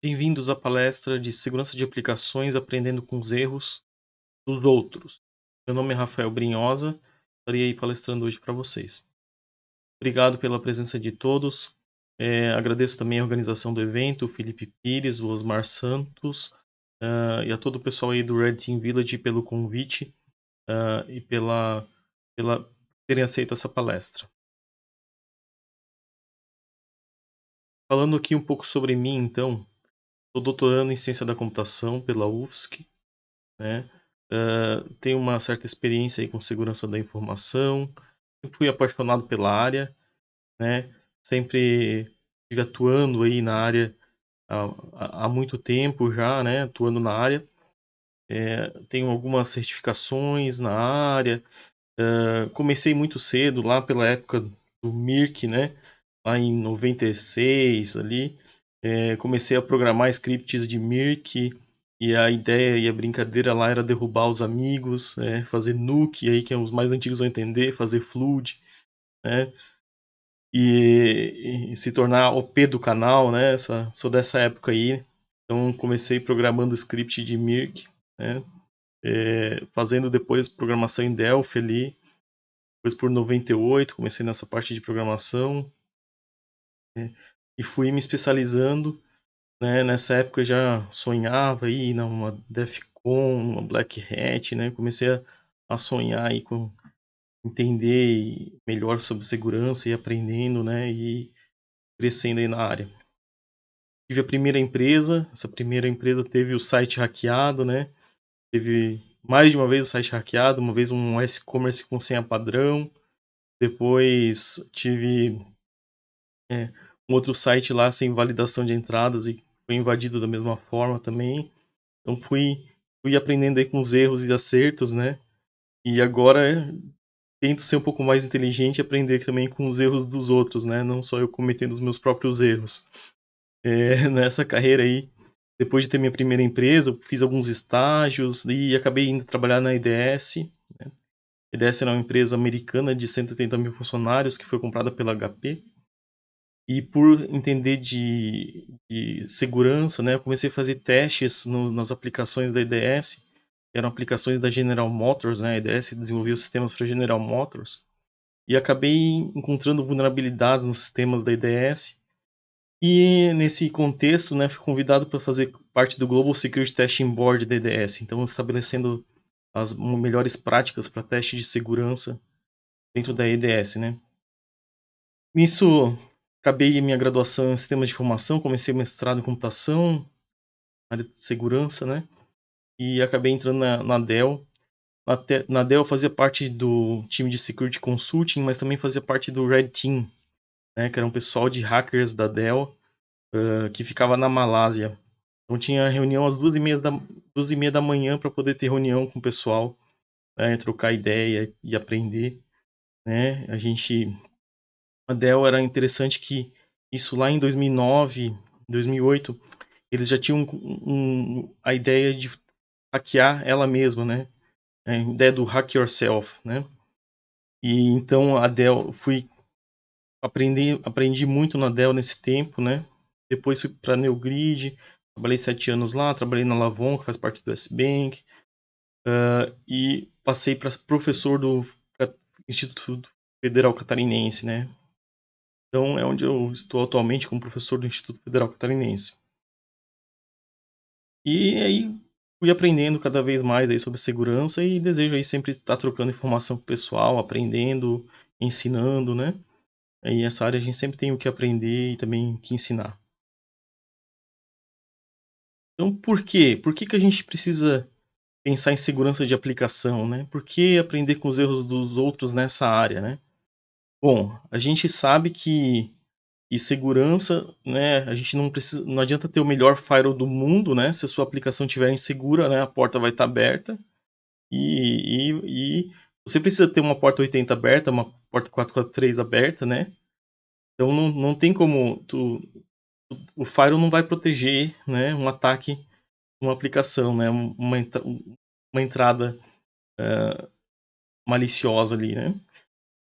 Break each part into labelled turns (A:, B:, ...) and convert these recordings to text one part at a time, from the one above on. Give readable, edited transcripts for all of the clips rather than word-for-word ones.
A: Bem-vindos à palestra de segurança de aplicações aprendendo com os erros dos outros. Meu nome é Rafael Brinhosa, estarei aí palestrando hoje para vocês. Obrigado pela presença de todos. Agradeço também a organização do evento, o Felipe Pires, o Osmar Santos e a todo o pessoal aí do Red Team Village pelo convite e pela terem aceito essa palestra. Falando aqui um pouco sobre mim, então, sou doutorando em Ciência da Computação pela UFSC, né? Tenho uma certa experiência aí com segurança da informação, sempre fui apaixonado pela área, né? Sempre estive atuando aí na área há muito tempo já, né? Atuando na área. Tenho algumas certificações na área. Comecei muito cedo, lá pela época do Mirk, né? Lá em 96 ali. Comecei a programar scripts de Mirk e a ideia e a brincadeira lá era derrubar os amigos, fazer nuke, aí que é os mais antigos vão entender, fazer flood, né? E se tornar OP do canal, né? Sou dessa época aí, então comecei programando script de Mirk, né? Fazendo depois programação em Delphi ali, depois por 98 comecei nessa parte de programação, né? E fui me especializando, né? Nessa época eu já sonhava aí numa DEFCON, uma Black Hat, né? Comecei a sonhar aí com entender melhor sobre segurança e aprendendo, né? E crescendo aí na área. Tive a primeira empresa, essa primeira empresa teve o site hackeado, né? Teve mais de uma vez o site hackeado, uma vez um e-commerce com senha padrão, depois tive um outro site lá sem validação de entradas e foi invadido da mesma forma também. Então fui aprendendo aí com os erros e acertos, né? E agora tento ser um pouco mais inteligente e aprender também com os erros dos outros, né? Não só eu cometendo os meus próprios erros. Nessa carreira aí, depois de ter minha primeira empresa, fiz alguns estágios e acabei indo trabalhar na EDS. Né? A EDS era uma empresa americana de 180 mil funcionários que foi comprada pela HP. E por entender de segurança, né, eu comecei a fazer testes nas aplicações da EDS, que eram aplicações da General Motors, né, a EDS desenvolveu sistemas para General Motors, e acabei encontrando vulnerabilidades nos sistemas da EDS, e nesse contexto, né, fui convidado para fazer parte do Global Security Testing Board da EDS, então estabelecendo as melhores práticas para teste de segurança dentro da EDS, né. Nisso, acabei minha graduação em Sistema de Informação, comecei mestrado em Computação, área de segurança, né? E acabei entrando na Dell. Na Dell eu fazia parte do time de Security Consulting, mas também fazia parte do Red Team, né? Que era um pessoal de hackers da Dell, que ficava na Malásia. Então tinha reunião às 2h30 da manhã para poder ter reunião com o pessoal, né? Trocar ideia e aprender, né? A Dell era interessante que isso lá em 2009, 2008, eles já tinham a ideia de hackear ela mesma, né? A ideia do hack yourself, né? E então a Dell aprendi muito na Dell nesse tempo, né? Depois fui para a Neogrid, trabalhei 7 anos lá, trabalhei na Lavon, que faz parte do S-Bank, e passei para professor do Instituto Federal Catarinense, né? Então é onde eu estou atualmente como professor do Instituto Federal Catarinense. E aí fui aprendendo cada vez mais aí sobre segurança e desejo aí sempre estar trocando informação com o pessoal, aprendendo, ensinando, né? E essa área a gente sempre tem o que aprender e também o que ensinar. Então por quê? Por que a gente precisa pensar em segurança de aplicação, né? Por que aprender com os erros dos outros nessa área, né? Bom, a gente sabe que segurança, né? A gente não adianta ter o melhor firewall do mundo, né? Se a sua aplicação estiver insegura, né? A porta vai estar aberta e você precisa ter uma porta 80 aberta, uma porta 443 aberta, né? Então não tem como o firewall não vai proteger, né? Um ataque, uma aplicação, né? Uma entrada maliciosa ali, né?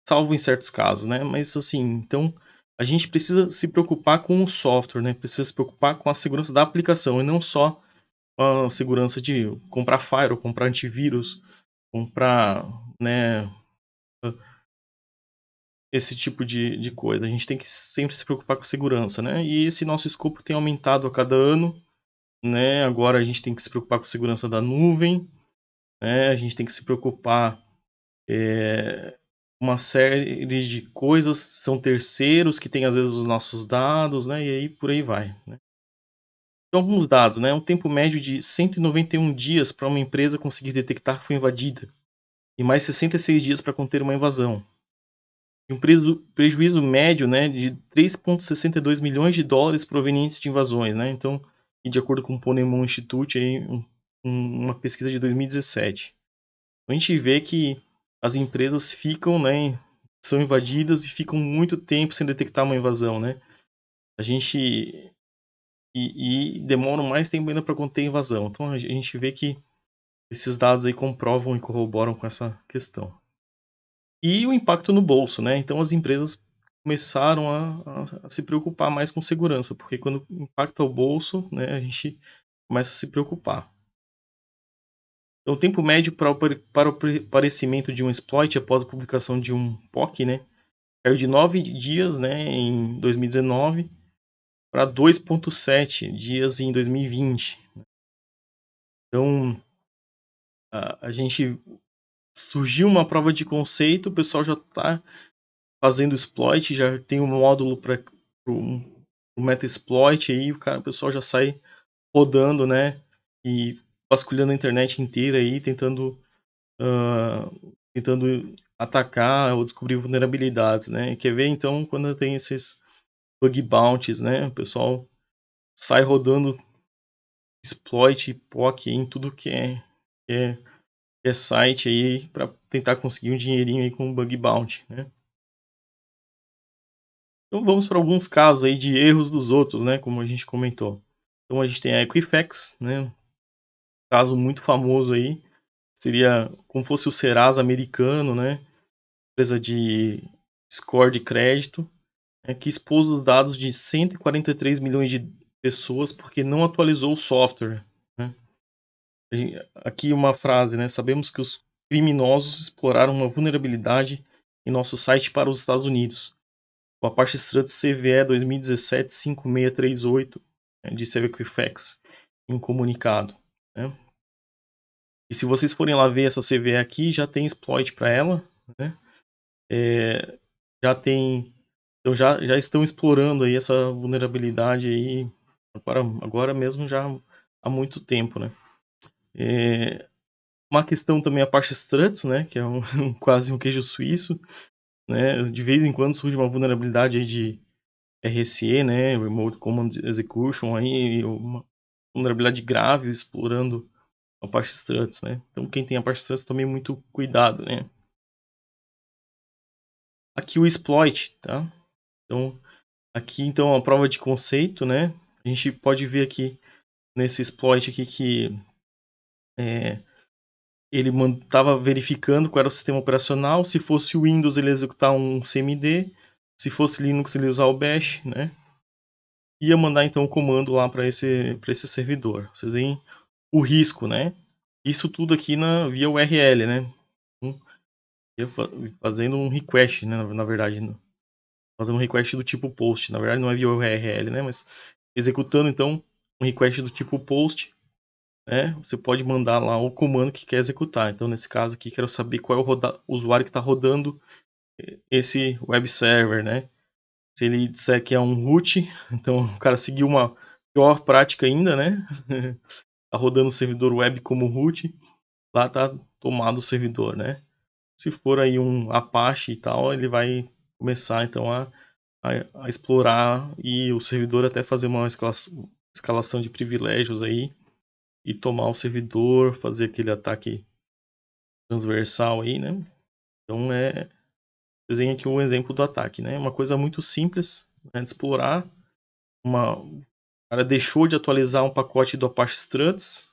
A: Salvo em certos casos, né? Mas assim, então a gente precisa se preocupar com o software, né? Precisa se preocupar com a segurança da aplicação e não só com a segurança de comprar firewall, comprar antivírus, comprar, né, esse tipo de coisa. A gente tem que sempre se preocupar com segurança, né? E esse nosso escopo tem aumentado a cada ano, né? Agora a gente tem que se preocupar com a segurança da nuvem, né? A gente tem que se preocupar uma série de coisas, são terceiros que têm às vezes os nossos dados, né? E aí por aí vai, né? Então, alguns dados, né? Um tempo médio de 191 dias para uma empresa conseguir detectar que foi invadida e mais 66 dias para conter uma invasão. E um prejuízo médio, né, de 3,62 milhões de dólares provenientes de invasões, né? Então, e de acordo com o Ponemon Institute, aí, uma pesquisa de 2017. A gente vê que as empresas ficam, né, são invadidas e ficam muito tempo sem detectar uma invasão, né? A gente e demoram mais tempo ainda para conter a invasão. Então a gente vê que esses dados aí comprovam e corroboram com essa questão. E o impacto no bolso, né? Então as empresas começaram a se preocupar mais com segurança, porque quando impacta o bolso, né, a gente começa a se preocupar. Então, o tempo médio para o aparecimento de um exploit após a publicação de um POC, né, caiu de 9 dias, né, em 2019 para 2,7 dias em 2020. Então, a gente surgiu uma prova de conceito, o pessoal já está fazendo exploit, já tem um módulo para o Metasploit, aí o pessoal já sai rodando, né, e vasculhando a internet inteira aí, tentando atacar ou descobrir vulnerabilidades, né. Quer ver então quando tem esses bug bounties, né, o pessoal sai rodando exploit, POC em tudo é, que é site aí para tentar conseguir um dinheirinho aí com bug bounty, né. Então vamos para alguns casos aí de erros dos outros, né, como a gente comentou. Então a gente tem a Equifax, né, um caso muito famoso aí, seria como fosse o Serasa americano, né, empresa de score de crédito, né, que expôs os dados de 143 milhões de pessoas porque não atualizou o software, né. Aqui uma frase, né, sabemos que os criminosos exploraram uma vulnerabilidade em nosso site para os Estados Unidos. O Apache Struts CVE 2017-5638, né, disse a Equifax em um comunicado, né. E se vocês forem lá ver essa CVE aqui, já tem exploit para ela, né. Já tem, então já estão explorando aí essa vulnerabilidade aí agora mesmo já há muito tempo, né. Uma questão também a Apache Struts, né, que é quase um queijo suíço, né. De vez em quando surge uma vulnerabilidade aí de RSE, né, Remote Command Execution, aí uma vulnerabilidade grave explorando a Apache Struts, né. Então quem tem Apache Struts tome muito cuidado, né. Aqui o exploit, tá? Então aqui então a prova de conceito, né. A gente pode ver aqui nesse exploit aqui que ele estava verificando qual era o sistema operacional. Se fosse o Windows, ele ia executar um CMD. Se fosse Linux, ele ia usar o Bash, né? Ia mandar então o comando lá para esse servidor. Vocês veem o risco, né? Isso tudo aqui via URL, né? Então, fazendo um request, né? Na verdade, fazendo um request do tipo post. Na verdade, não é via URL, né? Mas executando então um request do tipo post, né, você pode mandar lá o comando que quer executar. Então, nesse caso aqui, quero saber qual é o usuário que está rodando esse web server, né? Se ele disser que é um root, então o cara seguiu uma pior prática ainda, né? Tá rodando o servidor web como root, lá tá tomado o servidor, né? Se for aí um Apache e tal, ele vai começar então a explorar e o servidor até fazer uma escalação de privilégios aí e tomar o servidor, fazer aquele ataque transversal aí, né? Então desenha aqui um exemplo do ataque, né? Uma coisa muito simples, né, de explorar. O cara deixou de atualizar um pacote do Apache Struts,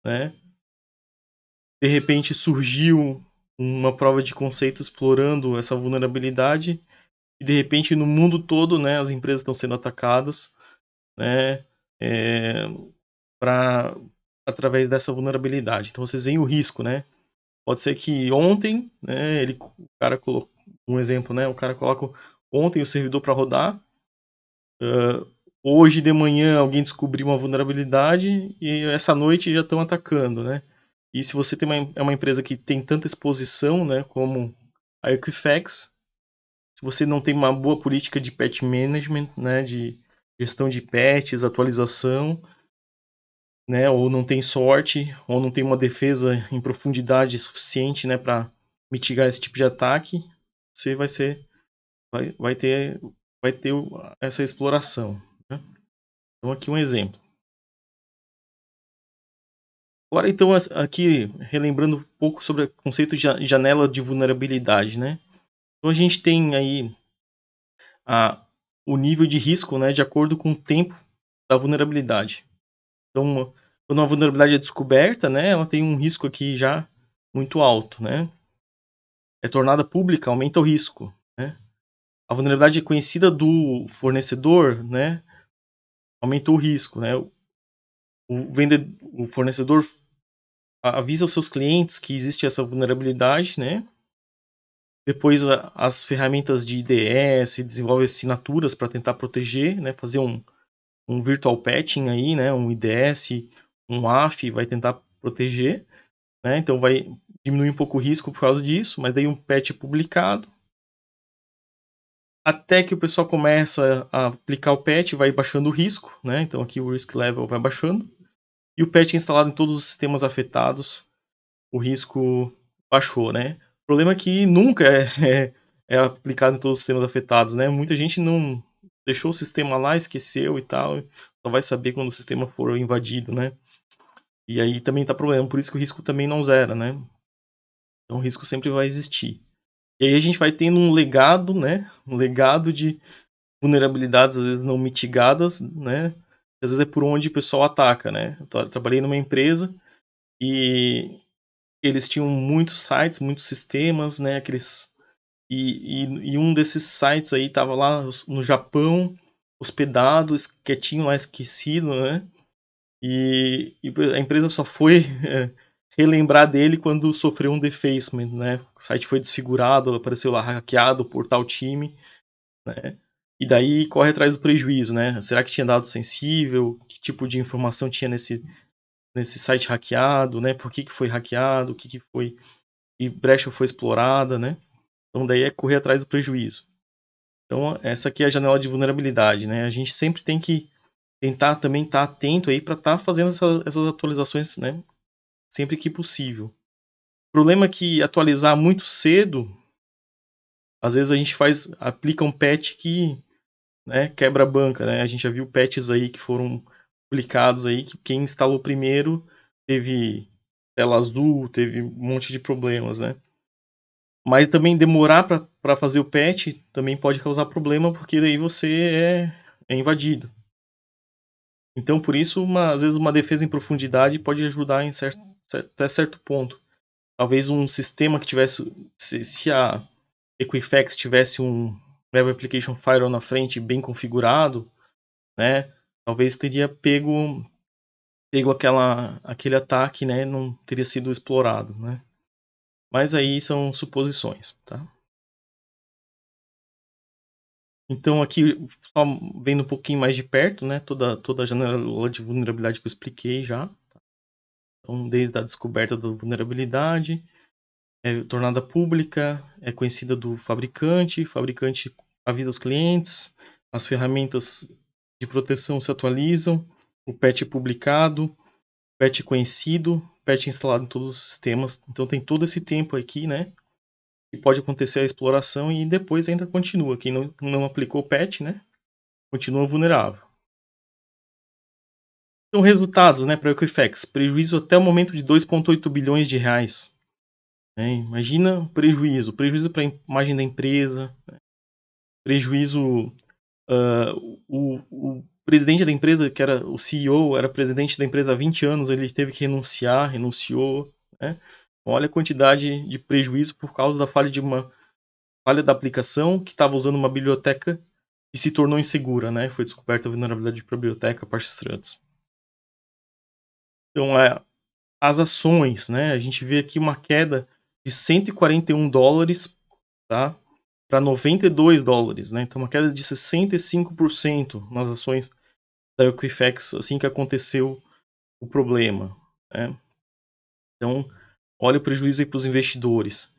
A: né? De repente surgiu uma prova de conceito explorando essa vulnerabilidade e de repente no mundo todo, né, as empresas estão sendo atacadas, né, através dessa vulnerabilidade. Então vocês veem o risco, né? Pode ser que ontem, né, o cara colocou um exemplo, né? O cara coloca ontem o servidor para rodar, hoje de manhã alguém descobriu uma vulnerabilidade e essa noite já estão atacando, né? E se você tem uma empresa que tem tanta exposição, né, como a Equifax, se você não tem uma boa política de patch management, né, de gestão de patches, atualização, né, ou não tem sorte, ou não tem uma defesa em profundidade suficiente, né, para mitigar esse tipo de ataque, você vai ter essa exploração, né? Então aqui um exemplo. Agora então aqui relembrando um pouco sobre o conceito de janela de vulnerabilidade, né? Então a gente tem aí o nível de risco, né, de acordo com o tempo da vulnerabilidade. Então, quando uma vulnerabilidade é descoberta, né, ela tem um risco aqui já muito alto, né? É tornada pública, aumenta o risco, né? A vulnerabilidade é conhecida do fornecedor, né? Aumentou o risco, né? O fornecedor avisa os seus clientes que existe essa vulnerabilidade, né? Depois as ferramentas de IDS desenvolvem assinaturas para tentar proteger, né? Fazer um virtual patching aí, né? Um IDS, um AF vai tentar proteger, né? Então vai diminuir um pouco o risco por causa disso, mas daí um patch é publicado, até que o pessoal começa a aplicar o patch, vai baixando o risco, né? Então aqui o risk level vai baixando, e o patch instalado em todos os sistemas afetados, o risco baixou, né? O problema é que nunca é aplicado em todos os sistemas afetados, né? Muita gente não deixou o sistema lá, esqueceu e tal, só vai saber quando o sistema for invadido, né? E aí também tá problema, por isso que o risco também não zera, né? Então o risco sempre vai existir. E aí a gente vai tendo um legado, né? Um legado de vulnerabilidades às vezes não mitigadas, né? Às vezes é por onde o pessoal ataca, né? Eu trabalhei numa empresa e eles tinham muitos sites, muitos sistemas, né? E um desses sites aí estava lá no Japão, hospedado, quietinho lá, esquecido, né? E a empresa só foi relembrar dele quando sofreu um defacement, né? O site foi desfigurado, apareceu lá hackeado por tal time, né? E daí corre atrás do prejuízo, né? Será que tinha dado sensível? Que tipo de informação tinha nesse site hackeado, né? Por que foi hackeado? Que foi, que brecha foi explorada, né? Então daí é correr atrás do prejuízo. Então essa aqui é a janela de vulnerabilidade, né? A gente sempre tem que tentar também estar atento aí para estar fazendo essas atualizações, né? Sempre que possível. O problema é que atualizar muito cedo, às vezes a gente aplica um patch que, né, quebra a banca, né? A gente já viu patches aí que foram publicados aí que quem instalou primeiro teve tela azul, teve um monte de problemas, né? Mas também demorar para fazer o patch também pode causar problema porque daí você é invadido. Então por isso às vezes uma defesa em profundidade pode ajudar até certo ponto. Talvez um sistema que tivesse, se a Equifax tivesse um Web Application Firewall na frente bem configurado, né? Talvez teria pego aquele ataque, né? Não teria sido explorado, né? Mas aí são suposições, tá? Então aqui só vendo um pouquinho mais de perto, né? Toda a janela de vulnerabilidade que eu expliquei já. Então desde a descoberta da vulnerabilidade, tornada pública, é conhecida do fabricante, fabricante avisa os clientes, as ferramentas de proteção se atualizam, o patch é publicado, patch conhecido, patch instalado em todos os sistemas. Então tem todo esse tempo aqui, né? Que pode acontecer a exploração e depois ainda continua. Quem não aplicou o patch, né? Continua vulnerável. Então resultados, né, para o Equifax, prejuízo até o momento de 2,8 bilhões de reais. Imagina o prejuízo para a imagem da empresa, prejuízo. O presidente da empresa, que era o CEO, era presidente da empresa há 20 anos, ele teve que renunciou. Né? Olha a quantidade de prejuízo por causa da falha falha da aplicação que estava usando uma biblioteca e se tornou insegura, né? Foi descoberta a vulnerabilidade para a biblioteca Apache Struts. Então, as ações, né? A gente vê aqui uma queda de $141, tá? Para $92, né? Então, uma queda de 65% nas ações da Equifax assim que aconteceu o problema, né? Então, olha o prejuízo aí para os investidores.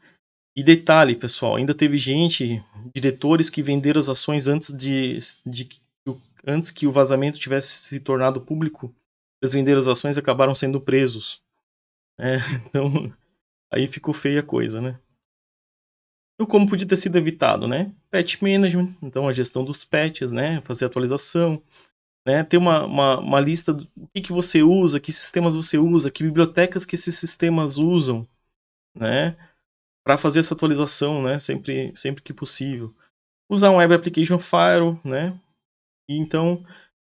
A: E detalhe, pessoal, ainda teve gente, diretores que venderam as ações antes que o vazamento tivesse se tornado público. Eles venderam as ações e acabaram sendo presos. Então, aí ficou feia a coisa, né? Então, como podia ter sido evitado, né? Patch management, então a gestão dos patches, né? Fazer atualização, né? Ter uma lista do que você usa, que sistemas você usa, que bibliotecas que esses sistemas usam, né? Para fazer essa atualização, né? Sempre que possível. Usar um Web Application Firewall, né? E então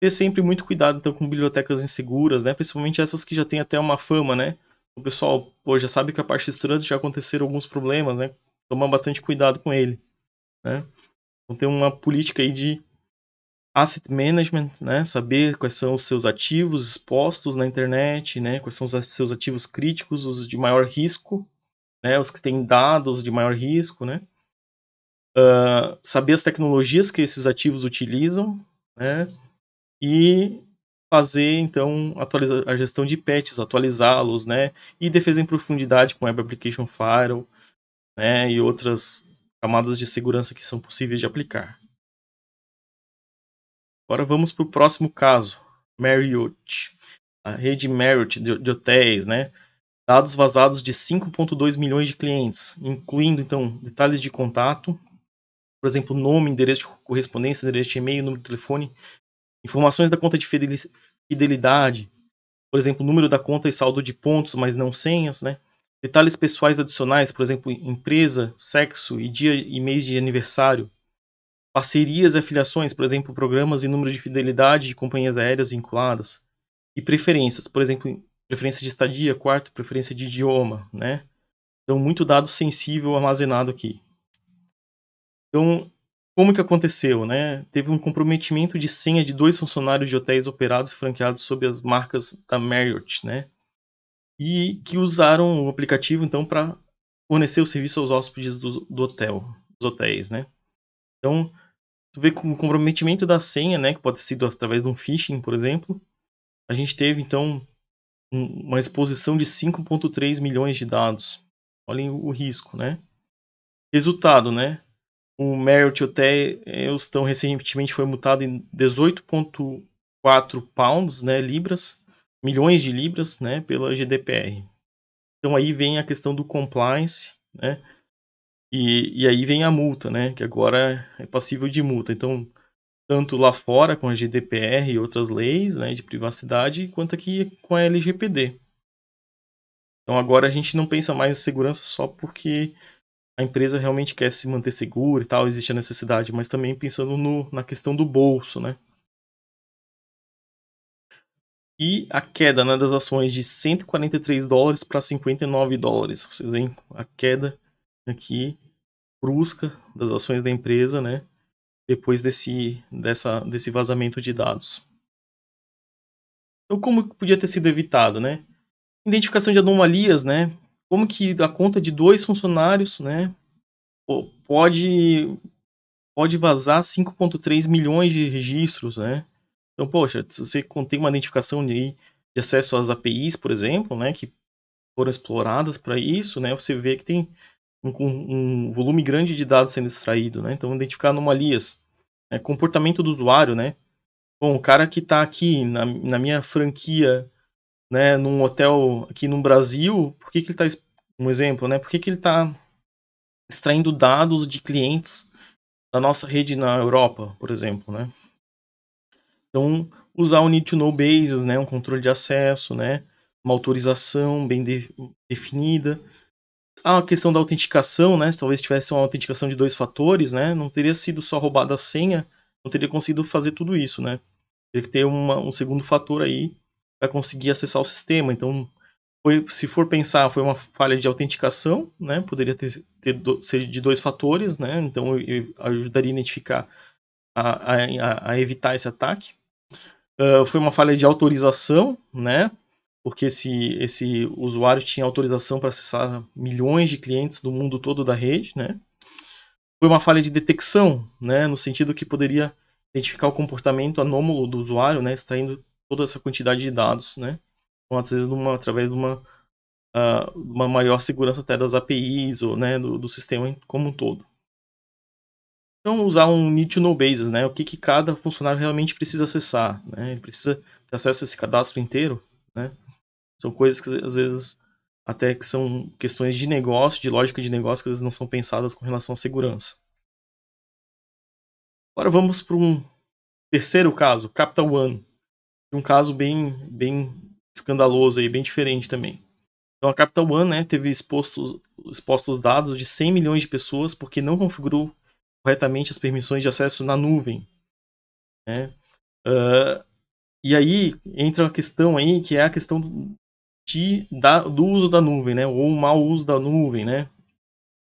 A: ter sempre muito cuidado então com bibliotecas inseguras, né? Principalmente essas que já têm até uma fama, né? O pessoal, pô, já sabe que a parte Struts já aconteceram alguns problemas, né? Tomar bastante cuidado com ele, né? Então ter uma política aí de asset management, né? Saber quais são os seus ativos expostos na internet, né? Quais são os seus ativos críticos, os de maior risco, né? Os que têm dados de maior risco, né? Saber as tecnologias que esses ativos utilizam, né? E fazer então a gestão de patches, atualizá-los, né? E defesa em profundidade com Web Application Firewall, né? E outras camadas de segurança que são possíveis de aplicar. Agora vamos para o próximo caso, Marriott, a rede Marriott de hotéis, né? Dados vazados de 5,2 milhões de clientes, incluindo então detalhes de contato, por exemplo, nome, endereço de correspondência, endereço de e-mail, número de telefone, informações da conta de fidelidade, por exemplo, número da conta e saldo de pontos, mas não senhas, né? Detalhes pessoais adicionais, por exemplo, empresa, sexo e dia e mês de aniversário. Parcerias e afiliações, por exemplo, programas e número de fidelidade de companhias aéreas vinculadas. E preferências, por exemplo, preferência de estadia, quarto, preferência de idioma, né? Então, muito dado sensível armazenado aqui. Então, como que aconteceu, né? Teve um comprometimento de senha de 2 funcionários de hotéis operados e franqueados sob as marcas da Marriott, né? E que usaram o aplicativo, então, para fornecer o serviço aos hóspedes do hotel, dos hotéis, né? Então, tu vê com o comprometimento da senha, né? Que pode ter sido através de um phishing, por exemplo. A gente teve, então, uma exposição de 5,3 milhões de dados. Olhem o risco, né? Resultado, né? O Marriott Hotels tão recentemente foi multado em 18,4 pounds, né, libras, milhões de libras, né, pela GDPR. Então aí vem a questão do compliance, né, e aí vem a multa, né, que agora é passível de multa. Então, tanto lá fora com a GDPR e outras leis, né, de privacidade, quanto aqui com a LGPD. Então agora a gente não pensa mais em segurança só porque a empresa realmente quer se manter segura e tal, existe a necessidade, mas também pensando na questão do bolso, né? E a queda, né, das ações de $143 para $59. Vocês veem a queda aqui brusca das ações da empresa, né? Depois desse vazamento de dados. Então, como podia ter sido evitado, né? Identificação de anomalias, né? Como que a conta de 2 funcionários, né, pode vazar 5,3 milhões de registros, né? Então, poxa, se você contém uma identificação de acesso às APIs, por exemplo, né, que foram exploradas para isso, né, você vê que tem um volume grande de dados sendo extraído, né? Então, identificar anomalias, né, comportamento do usuário, né? Bom, o cara que está aqui na minha franquia, né, num hotel aqui no Brasil, por que ele está, um exemplo, né? Por que ele está extraindo dados de clientes da nossa rede na Europa, por exemplo, né? Então, usar o Need to Know Bases, né, um controle de acesso, né, uma autorização bem definida. A questão da autenticação, né, se talvez tivesse uma autenticação de 2 fatores, né, não teria sido só roubada a senha, não teria conseguido fazer tudo isso, né. Teria que ter um segundo fator aí para conseguir acessar o sistema. Então, se for pensar, foi uma falha de autenticação, né? Poderia ser de 2 fatores, né? Então eu ajudaria a identificar, a evitar esse ataque. Foi uma falha de autorização, né? Porque esse usuário tinha autorização para acessar milhões de clientes do mundo todo da rede, né? Foi uma falha de detecção, né? No sentido que poderia identificar o comportamento anômalo do usuário, né? Extraindo toda essa quantidade de dados, né? Então, às vezes através de uma maior segurança até das APIs ou, né, do sistema como um todo. Então, usar um need to know basis, né? O que cada funcionário realmente precisa acessar, né? Ele precisa ter acesso a esse cadastro inteiro, né? São coisas que às vezes até que são questões de negócio, de lógica de negócio, que às vezes não são pensadas com relação à segurança. Agora vamos para um terceiro caso, Capital One. Um caso bem escandaloso e bem diferente também. Então a Capital One, né, teve expostos dados de 100 milhões de pessoas porque não configurou corretamente as permissões de acesso na nuvem, né? E aí entra uma questão aí que é a questão do uso da nuvem, né? Ou o mau uso da nuvem, né?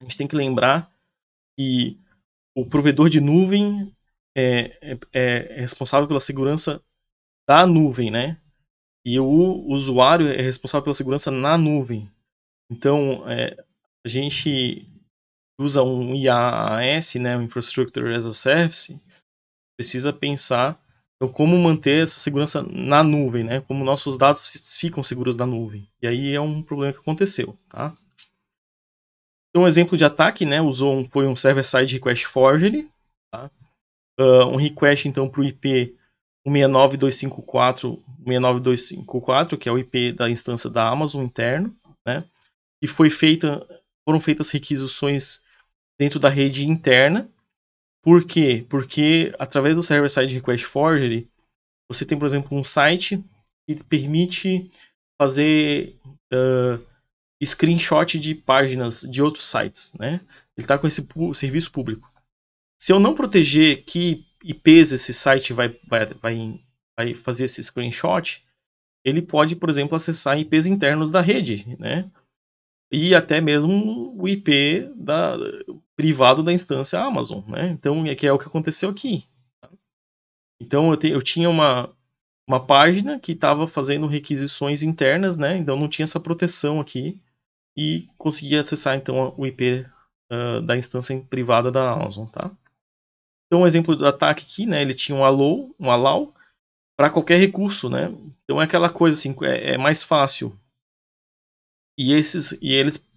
A: A gente tem que lembrar que o provedor de nuvem é responsável pela segurança da nuvem, né? E o usuário é responsável pela segurança na nuvem. Então, a gente usa um IaaS, né, um Infrastructure as a Service, precisa pensar então, como manter essa segurança na nuvem, né? Como nossos dados ficam seguros na nuvem. E aí é um problema que aconteceu, tá? Então, um exemplo de ataque, né? Foi um server-side request forgery, tá? Um request então para o IP 192.168.192.168, que é o IP da instância da Amazon interno, né? E foram feitas requisições dentro da rede interna. Por quê? Porque através do server-side request forgery, você tem, por exemplo, um site que permite fazer screenshot de páginas de outros sites, né? Ele está com esse serviço público. Se eu não proteger que IPs esse site vai fazer esse screenshot, ele pode, por exemplo, acessar IPs internos da rede, né? E até mesmo o IP privado da instância Amazon, né? Então, que é o que aconteceu aqui. Então, eu tinha uma página que estava fazendo requisições internas, né? Então, não tinha essa proteção aqui e conseguia acessar, então, o IP da instância privada da Amazon, tá? Então, um exemplo do ataque aqui, né? Ele tinha um allow para qualquer recurso, né? Então, é aquela coisa assim, é mais fácil. E eles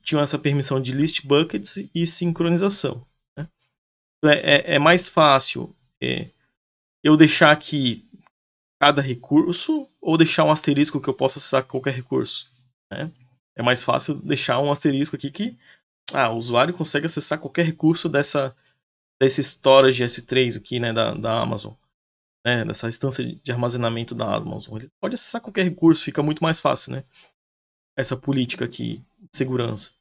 A: tinham essa permissão de list buckets e sincronização, né? Então, é mais fácil eu deixar aqui cada recurso ou deixar um asterisco que eu possa acessar qualquer recurso, né? É mais fácil deixar um asterisco aqui que o usuário consegue acessar qualquer recurso desse storage S3 aqui, né, da Amazon, né, dessa instância de armazenamento da Amazon. Ele pode acessar qualquer recurso, fica muito mais fácil, né? Essa política aqui de segurança.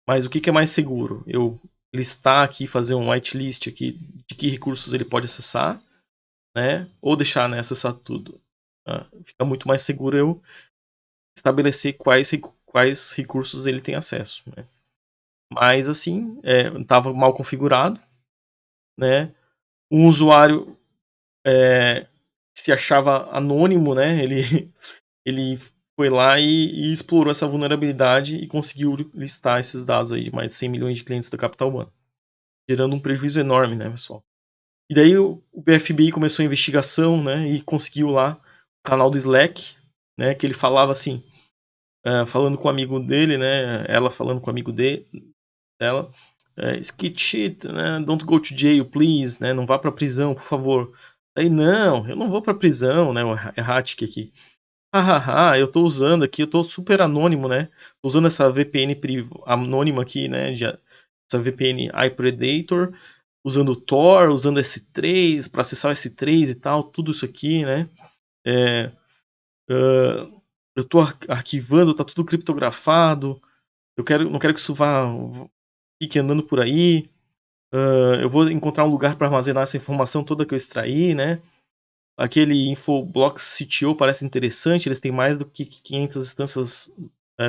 A: Mas o que é mais seguro? Eu listar aqui, fazer um whitelist aqui de que recursos ele pode acessar, né? Ou deixar, né, acessar tudo. Fica muito mais seguro eu estabelecer quais recursos ele tem acesso, né? Mas assim, estava mal configurado, né? Um usuário se achava anônimo, né? Ele foi lá e explorou essa vulnerabilidade e conseguiu listar esses dados aí de mais de 100 milhões de clientes da Capital One, gerando um prejuízo enorme, né, pessoal? E daí o FBI começou a investigação, né, e conseguiu lá o canal do Slack, né, que ele falava assim, falando com o amigo dele, né, ela falando com o amigo dela, skit shit, né, don't go to jail, please, né, não vá pra prisão, por favor. Aí, não, eu não vou pra prisão, né, o Erratic aqui. Eu tô usando aqui, eu tô super anônimo, né, tô usando essa VPN anônima aqui, né, essa VPN iPredator, usando o Tor, usando S3 para acessar o S3 e tal, tudo isso aqui, né? Eu estou arquivando, tá tudo criptografado. Não quero que isso fique andando por aí. Eu vou encontrar um lugar para armazenar essa informação toda que eu extraí, né? Aquele Infoblox CTO parece interessante, eles têm mais do que 500 instâncias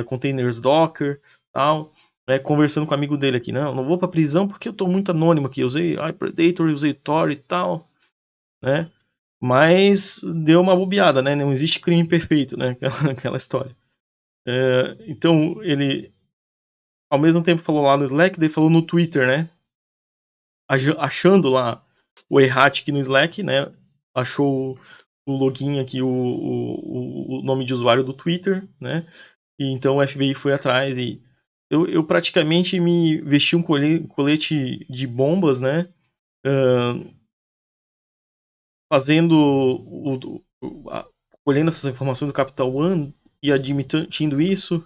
A: containers Docker, tal, conversando com o amigo dele aqui, não vou para prisão porque eu estou muito anônimo aqui, eu usei Predator, usei Tor e tal, né? Mas deu uma bobeada, né? Não existe crime perfeito, né? Aquela história. Então ele, ao mesmo tempo, falou lá no Slack, daí falou no Twitter, né? Achando lá o erratic no Slack, né? Achou o login aqui, o nome de usuário do Twitter, né? E então o FBI foi atrás e eu praticamente me vesti um colete de bombas, né? Fazendo colhendo essas informações do Capital One e admitindo isso.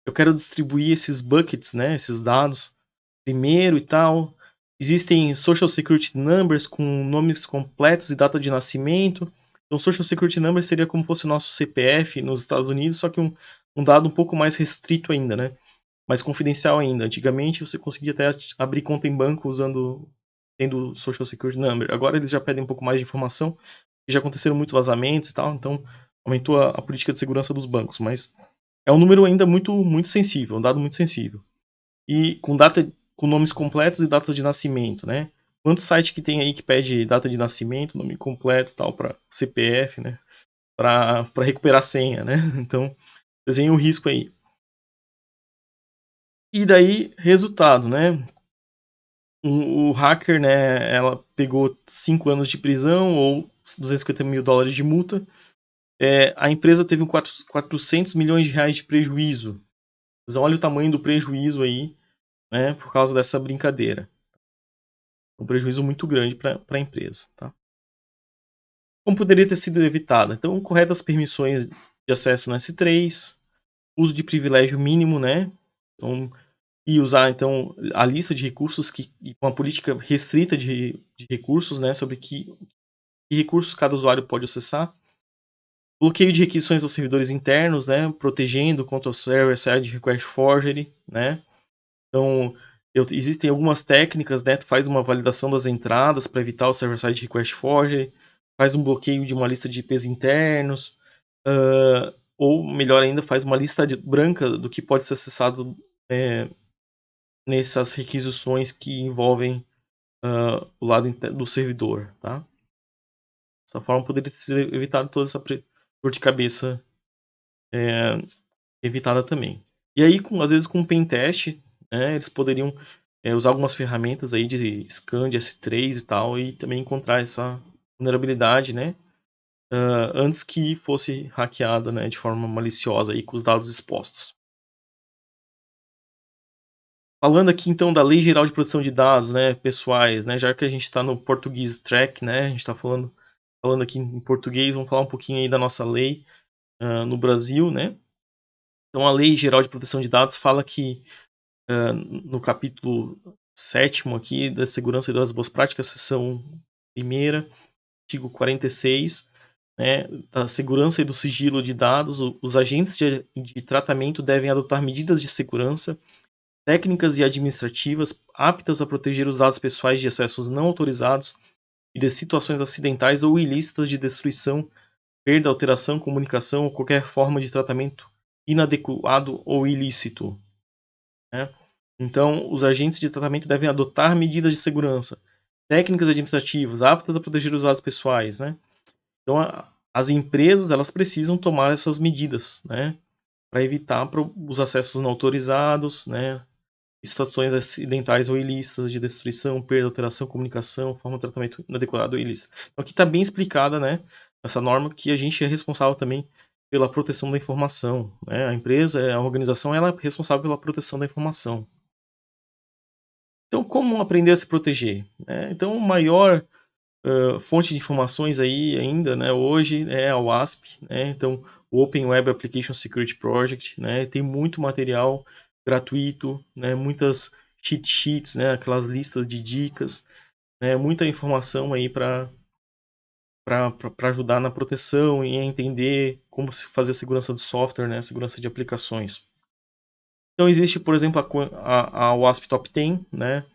A: Eu quero distribuir esses buckets, né? Esses dados primeiro e tal. Existem Social Security Numbers com nomes completos e data de nascimento. Então, Social Security Number seria como fosse o nosso CPF nos Estados Unidos, só que um dado um pouco mais restrito ainda, né? Mais confidencial ainda. Antigamente, você conseguia até abrir conta em banco tendo Social Security Number. Agora eles já pedem um pouco mais de informação, e já aconteceram muitos vazamentos e tal, então aumentou a política de segurança dos bancos, mas é um número ainda muito, muito sensível, um dado muito sensível. E com nomes completos e data de nascimento, né? Quanto site que tem aí que pede data de nascimento, nome completo, tal, para CPF, né? Para recuperar a senha, né? Então, vocês veem o risco aí. E daí, resultado, né? O hacker, né? Ela pegou 5 anos de prisão ou 250 mil dólares de multa. A empresa teve 400 milhões de reais de prejuízo. Mas olha o tamanho do prejuízo aí, né? Por causa dessa brincadeira. Um prejuízo muito grande para a empresa, tá? Como poderia ter sido evitado? Então, corretas permissões de acesso no S3, uso de privilégio mínimo, né? Então, e usar então a lista de recursos com a política restrita de recursos, né? Sobre que recursos cada usuário pode acessar. Bloqueio de requisições aos servidores internos, né? Protegendo contra o server-side request forgery, né? Então, existem algumas técnicas, né? Tu faz uma validação das entradas para evitar o server-side request forgery, faz um bloqueio de uma lista de IPs internos, ou melhor ainda, faz uma lista branca do que pode ser acessado nessas requisições que envolvem o lado do servidor, tá? Dessa forma poderia ter sido evitado toda essa dor de cabeça evitada também. E aí, às vezes com o pentest, né, eles poderiam usar algumas ferramentas aí de scan de S3 e tal, e também encontrar essa vulnerabilidade, né, antes que fosse hackeada, né, de forma maliciosa aí, com os dados expostos. Falando aqui então da Lei Geral de Proteção de Dados, né, pessoais, né, já que a gente está no português track, né, a gente está falando aqui em português, vamos falar um pouquinho aí da nossa lei no Brasil, né. Então a Lei Geral de Proteção de Dados fala que no capítulo 7º aqui da Segurança e das Boas Práticas, seção 1ª, artigo 46, né, da segurança e do sigilo de dados, os agentes de tratamento devem adotar medidas de segurança, técnicas e administrativas aptas a proteger os dados pessoais de acessos não autorizados e de situações acidentais ou ilícitas de destruição, perda, alteração, comunicação ou qualquer forma de tratamento inadequado ou ilícito, né? Então, os agentes de tratamento devem adotar medidas de segurança, técnicas administrativas aptas a proteger os dados pessoais, né? Então, as empresas elas precisam tomar essas medidas, né, para evitar os acessos não autorizados, né, situações acidentais ou ilícitas de destruição, perda, alteração, comunicação, forma de tratamento inadequado ou ilícito. Então, aqui está bem explicada, né, essa norma que a gente é responsável também pela proteção da informação, né? A empresa, a organização, ela é responsável pela proteção da informação. Então, como aprender a se proteger? Então, a maior fonte de informações aí ainda, né, hoje é a OWASP, né? Então, o Open Web Application Security Project, né? Tem muito material gratuito, né? Muitas cheat sheets, né? Aquelas listas de dicas, né? Muita informação aí para ajudar na proteção e a entender como se fazer a segurança do software, né? A segurança de aplicações. Então, existe, por exemplo, a OWASP Top 10, né?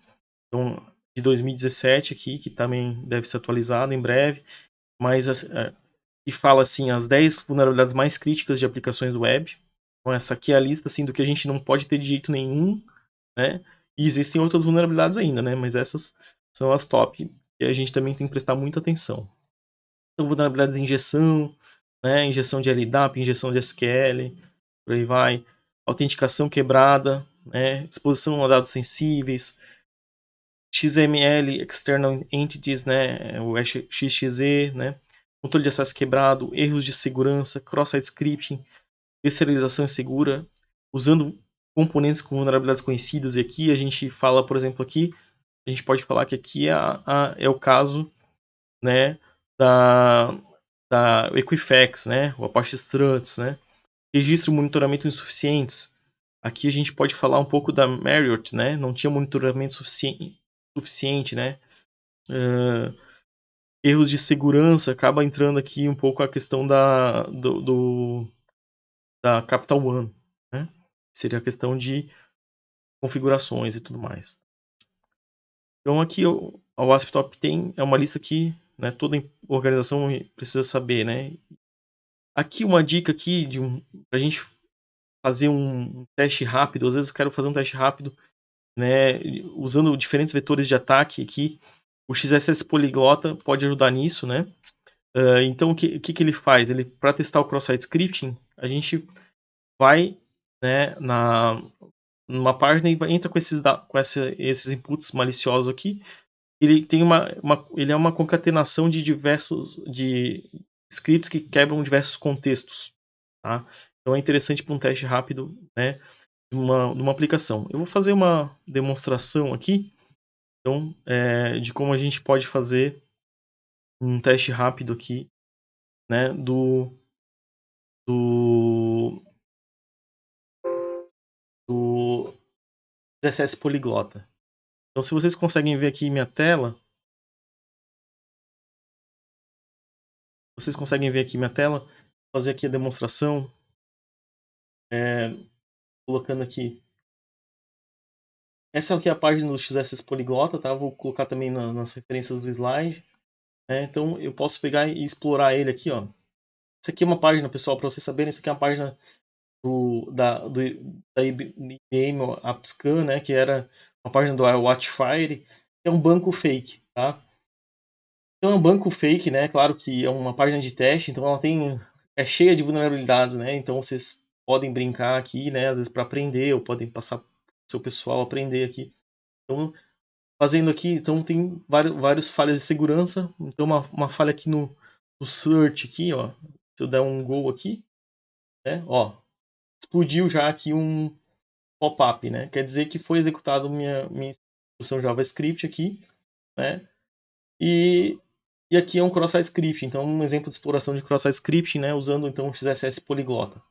A: Então, de 2017 aqui, que também deve ser atualizado em breve, mas que fala assim as 10 vulnerabilidades mais críticas de aplicações web, Então essa aqui é a lista assim, do que a gente não pode ter de jeito nenhum, né? E existem outras vulnerabilidades ainda, né? Mas essas são as top e a gente também tem que prestar muita atenção. Então vulnerabilidades de injeção, né? Injeção de LDAP, injeção de SQL, por aí vai. Autenticação quebrada, né? Exposição a dados sensíveis, XML, External Entities, né? O XXE, né? Controle de acesso quebrado, erros de segurança, cross-site scripting, deserialização insegura, usando componentes com vulnerabilidades conhecidas. E aqui a gente fala, por exemplo, aqui a gente pode falar que aqui é o caso, né, da Equifax, né, o Apache Struts, né, registro e monitoramento insuficientes. Aqui a gente pode falar um pouco da Marriott, né, não tinha monitoramento suficiente, né, erros de segurança, acaba entrando aqui um pouco a questão da Capital One, né, seria a questão de configurações e tudo mais. Então aqui o WASP Top 10 é uma lista que, né, toda organização precisa saber, né. Aqui uma dica aqui pra gente fazer um teste rápido, às vezes eu quero fazer um teste rápido, né, usando diferentes vetores de ataque aqui, o XSS Poliglota pode ajudar nisso, né. Então o que ele faz? Ele, para testar o cross-site scripting, a gente vai, né, numa página e entra com esses inputs maliciosos aqui. Ele tem ele é uma concatenação de diversos scripts que quebram diversos contextos, tá? Então é interessante para um teste rápido, né, de uma aplicação. Eu vou fazer uma demonstração aqui, então, de como a gente pode fazer um teste rápido aqui, né, do, do CSS Poliglota. Então, se vocês conseguem ver aqui minha tela, vou fazer aqui a demonstração, colocando aqui. Essa aqui é a página do XSS Poliglota, tá? Vou colocar também nas referências do slide. Né? Então eu posso pegar e explorar ele aqui, ó. Essa aqui é uma página, pessoal, para vocês saberem, essa aqui é uma página da IBM AppScan, né? Que era uma página do Watchfire, que é um banco fake, tá? Então é um banco fake, né? Claro que é uma página de teste, então ela é cheia de vulnerabilidades, né? Então vocês podem brincar aqui, né? Às vezes para aprender, ou podem passar pro seu pessoal aprender aqui. Então, fazendo aqui, então tem vários falhas de segurança. Então uma falha aqui no search aqui, ó. Se eu der um go aqui, né? Ó, explodiu já aqui um pop-up, né? Quer dizer que foi executado minha instrução JavaScript aqui, né? E aqui é um cross-site script, então um exemplo de exploração de cross-site script, né? Usando então o XSS Poliglota.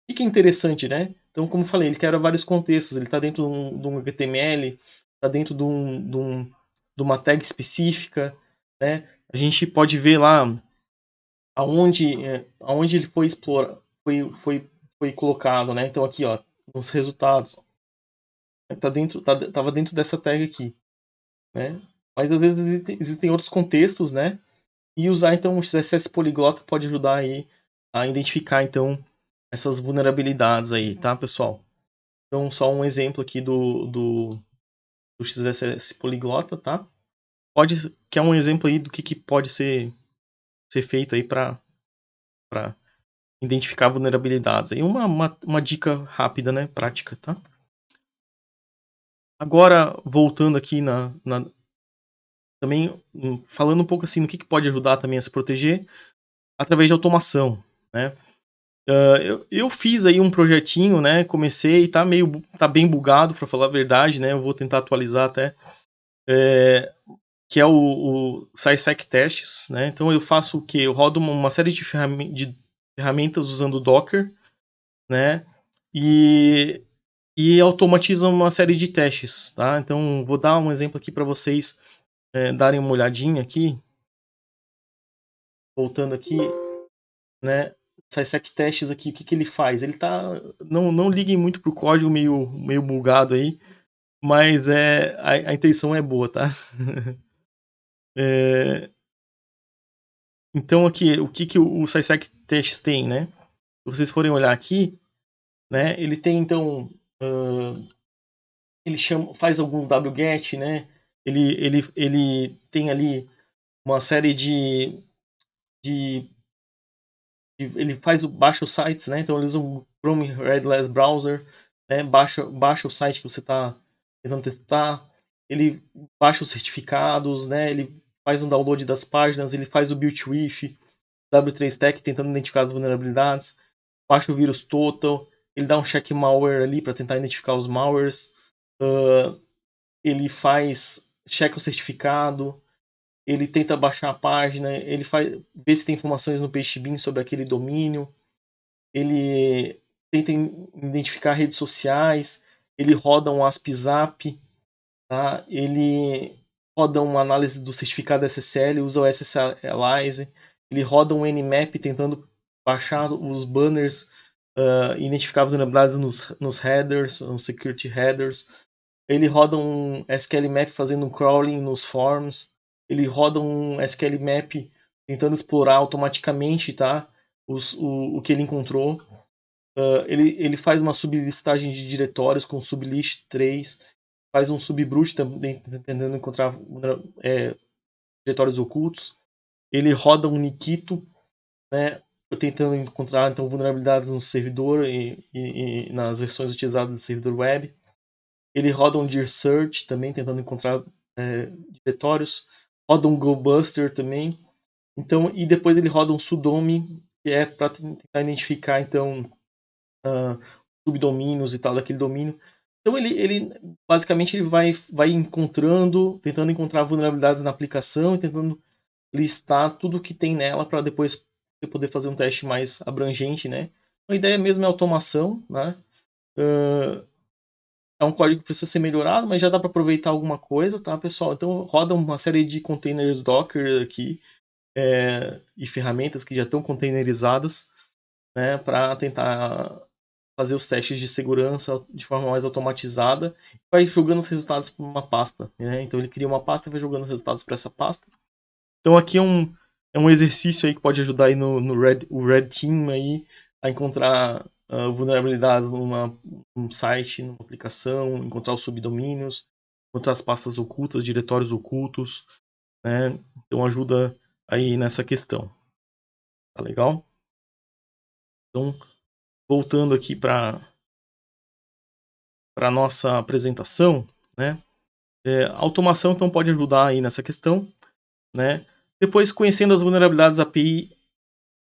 A: O que é interessante, né? Então, como eu falei, ele quebra vários contextos. Ele está dentro de um HTML, está dentro de uma tag específica, né? A gente pode ver lá aonde ele foi explorado, foi colocado, né? Então aqui, ó, nos resultados, tava dentro dessa tag aqui, né? Mas às vezes existem outros contextos, né? E usar então o CSS Poliglota pode ajudar aí a identificar então essas vulnerabilidades aí, tá, pessoal? Então só um exemplo aqui do XSS Poliglota, tá? Que é um exemplo aí do que pode ser feito aí para identificar vulnerabilidades. Aí uma dica rápida, né, prática, tá? Agora voltando aqui também falando um pouco assim no que pode ajudar também a se proteger através de automação, né? Eu fiz aí um projetinho, né? Comecei, tá bem bugado para falar a verdade, né? Eu vou tentar atualizar até, que é o SciSec Tests, né? Então eu faço o que? Eu rodo uma série de ferramentas usando o Docker, né? E automatiza uma série de testes, tá? Então vou dar um exemplo aqui para vocês darem uma olhadinha aqui, voltando aqui, né? SciSec Tests aqui, o que ele faz? Ele não liguem muito pro código meio bugado aí, mas a intenção é boa, tá? Então aqui, o que o SciSec Tests tem, né? Se vocês forem olhar aqui, né? Ele tem então, ele faz algum wget, né? Ele tem ali uma série de ele baixa os sites, né? Então ele usa um Chrome Headless Browser, né? Baixa o site que você está tentando testar, ele baixa os certificados, né? Ele faz um download das páginas, ele faz o build with W3Tech tentando identificar as vulnerabilidades, baixa o vírus total, ele dá um check malware ali para tentar identificar os malwares, ele checa o certificado, ele tenta baixar a página, ele vê se tem informações no PageBin sobre aquele domínio, ele tenta identificar redes sociais, ele roda um ASP-ZAP, tá? Ele roda uma análise do certificado SSL, usa o SSLize, ele roda um Nmap tentando baixar os banners, identificar vulnerabilidades nos headers, nos security headers. Ele roda um SQL Map fazendo um crawling nos forms. Ele roda um SQL Map tentando explorar automaticamente, tá? O que ele encontrou. Ele faz uma sublistagem de diretórios com sublist 3. Faz um subbrute também tentando encontrar diretórios ocultos. Ele roda um Nikito, né? Tentando encontrar então vulnerabilidades no servidor e nas versões utilizadas do servidor web. Ele roda um Dear Search também, tentando encontrar diretórios. Roda um GoBuster também. Então, e depois ele roda um Sudomi, que é para tentar identificar então subdomínios e tal daquele domínio. Então ele basicamente ele vai encontrando, tentando encontrar vulnerabilidades na aplicação e tentando listar tudo que tem nela para depois você poder fazer um teste mais abrangente, né? A ideia mesmo é automação, né? É um código que precisa ser melhorado, mas já dá para aproveitar alguma coisa, tá, pessoal? Então roda uma série de containers Docker aqui e ferramentas que já estão containerizadas, né, para tentar fazer os testes de segurança de forma mais automatizada. Vai jogando os resultados para uma pasta, né? Então ele cria uma pasta e vai jogando os resultados para essa pasta. Então aqui é um exercício aí que pode ajudar aí o Red Team aí a encontrar vulnerabilidades num site, numa aplicação, encontrar os subdomínios, encontrar as pastas ocultas, diretórios ocultos, né? Então ajuda aí nessa questão. Tá legal? Então, voltando aqui para a nossa apresentação, né? Automação então pode ajudar aí nessa questão, né? Depois, conhecendo as vulnerabilidades API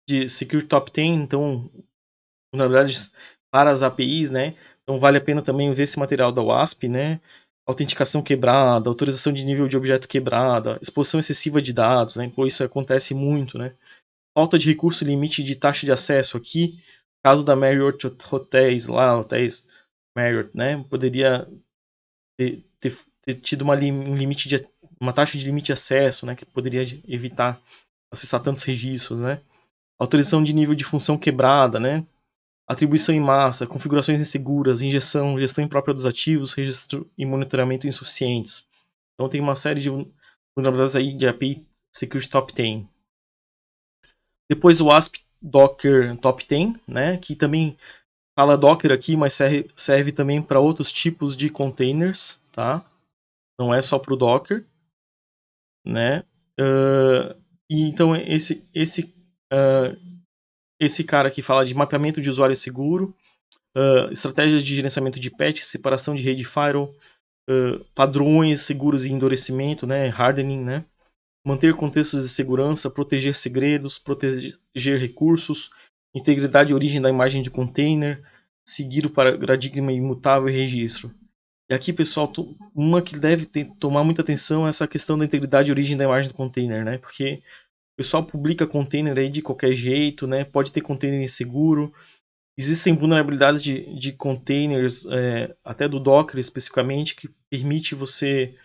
A: de Security Top 10, então vulnerabilidades para as APIs, né? Então vale a pena também ver esse material da WASP, né? Autenticação quebrada, autorização de nível de objeto quebrada, exposição excessiva de dados, né? Pois isso acontece muito, né? Falta de recurso limite de taxa de acesso aqui, caso da Marriott Hotels lá, hotéis Marriott, né? Poderia ter tido uma taxa de limite de acesso, né? Que poderia evitar acessar tantos registros, né? Autorização de nível de função quebrada, né? Atribuição em massa, configurações inseguras, injeção, gestão imprópria dos ativos, registro e monitoramento insuficientes. Então tem uma série de vulnerabilidades aí de API Security Top 10. Depois o ASP Docker Top 10, né, que também fala Docker aqui, mas serve também para outros tipos de containers, tá? Não é só para o Docker, né? E então esse cara aqui fala de mapeamento de usuário seguro, estratégias de gerenciamento de patch, separação de rede firewall, padrões seguros e endurecimento, né, hardening, né, manter contextos de segurança, proteger segredos, proteger recursos, integridade e origem da imagem de container, seguir o paradigma imutável e registro. E aqui, pessoal, uma que deve tomar muita atenção é essa questão da integridade e origem da imagem do container, né, porque o pessoal publica container aí de qualquer jeito, né, pode ter container inseguro. Existem vulnerabilidades de containers, até do Docker especificamente, que permite você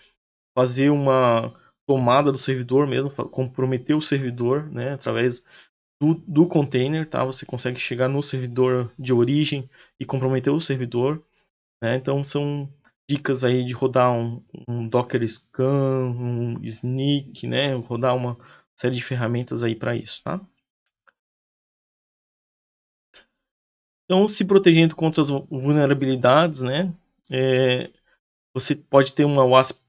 A: fazer uma tomada do servidor mesmo, comprometer o servidor, né, através do container, tá? Você consegue chegar no servidor de origem e comprometer o servidor, né? Então são dicas aí de rodar um Docker Scan, um Snyk, né? Rodar uma série de ferramentas aí para isso, tá? Então, se protegendo contra as vulnerabilidades, né? Você pode ter uma WASP,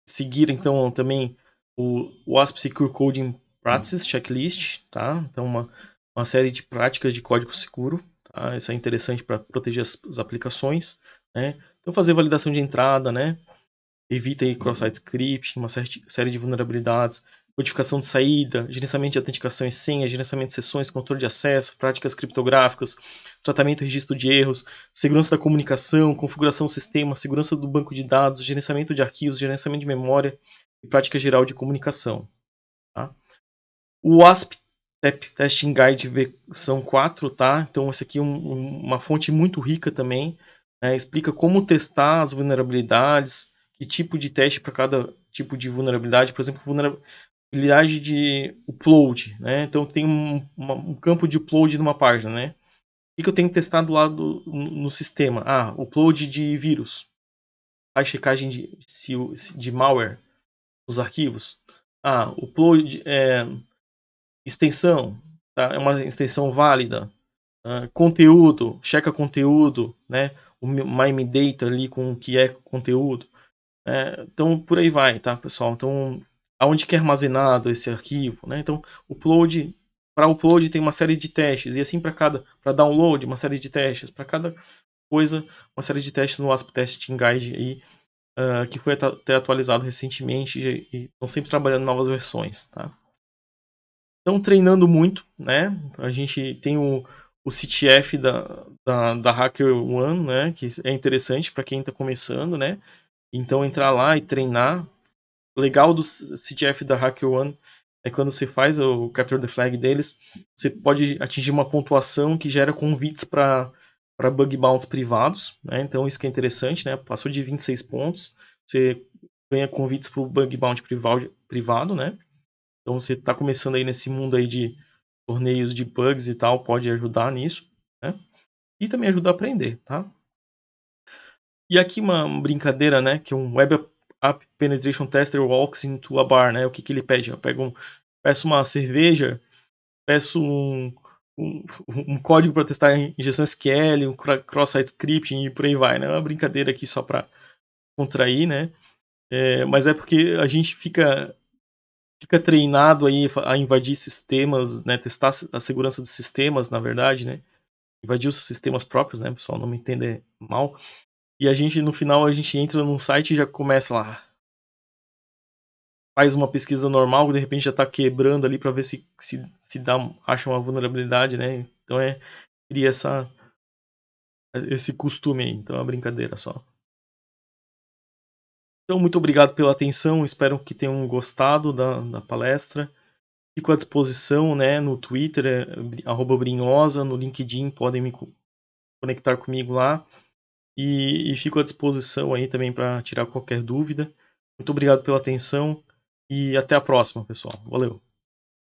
A: seguir então também o WASP Secure Coding Practices Checklist, tá? Então, uma série de práticas de código seguro, tá? Isso é interessante para proteger as aplicações, né? Então, fazer validação de entrada, né? Evita aí cross-site scripting, uma série de vulnerabilidades, codificação de saída, gerenciamento de autenticação e senha, gerenciamento de sessões, controle de acesso, práticas criptográficas, tratamento e registro de erros, segurança da comunicação, configuração do sistema, segurança do banco de dados, gerenciamento de arquivos, gerenciamento de memória e prática geral de comunicação. Tá? O WASP Testing Guide versão 4, tá? Então esse aqui é uma fonte muito rica também, né? Explica como testar as vulnerabilidades, que tipo de teste para cada tipo de vulnerabilidade, por exemplo, vulnerabilidade de upload, né? Então tem um campo de upload numa página, né? O que eu tenho que testar do lado no sistema? Upload de vírus, faz checagem de malware nos arquivos. Upload extensão, tá? É uma extensão válida. Conteúdo, checa conteúdo, né? O MIME-Data ali com o que é conteúdo. Então, por aí vai, tá, pessoal? Então, aonde que é armazenado esse arquivo, né? Então, para upload tem uma série de testes, e assim para download, uma série de testes, para cada coisa, uma série de testes no ASP Testing Guide aí, que foi até atualizado recentemente e estão sempre trabalhando novas versões, tá? Estão treinando muito, né? A gente tem o CTF da HackerOne, né? Que é interessante para quem está começando, né? Então entrar lá e treinar. O legal do CTF da HackerOne é quando você faz o Capture the Flag deles, você pode atingir uma pontuação que gera convites para bug bounties privados, né? Então isso que é interessante, né? Passou de 26 pontos, você ganha convites para o bug bounty privado, né? Então você está começando aí nesse mundo aí de torneios de bugs e tal, pode ajudar nisso, né? E também ajuda a aprender, tá? E aqui uma brincadeira, né? Que um Web App Penetration Tester walks into a bar, né? O que ele pede? Eu peço uma cerveja, peço um código para testar injeção SQL, um cross-site scripting e por aí vai, né? É uma brincadeira aqui só para contrair, né? Mas é porque a gente fica treinado aí a invadir sistemas, né? Testar a segurança de sistemas, na verdade, né? Invadir os sistemas próprios, né? Pessoal, não me entender mal. E a gente, no final, a gente entra num site e já começa lá. Faz uma pesquisa normal, de repente já está quebrando ali para ver se acha uma vulnerabilidade, né? Então cria esse costume aí. Então é uma brincadeira só. Então, muito obrigado pela atenção. Espero que tenham gostado da palestra. Fico à disposição, né, no Twitter, @brinhosa, no LinkedIn, podem me conectar comigo lá. E fico à disposição aí também para tirar qualquer dúvida. Muito obrigado pela atenção e até a próxima, pessoal. Valeu!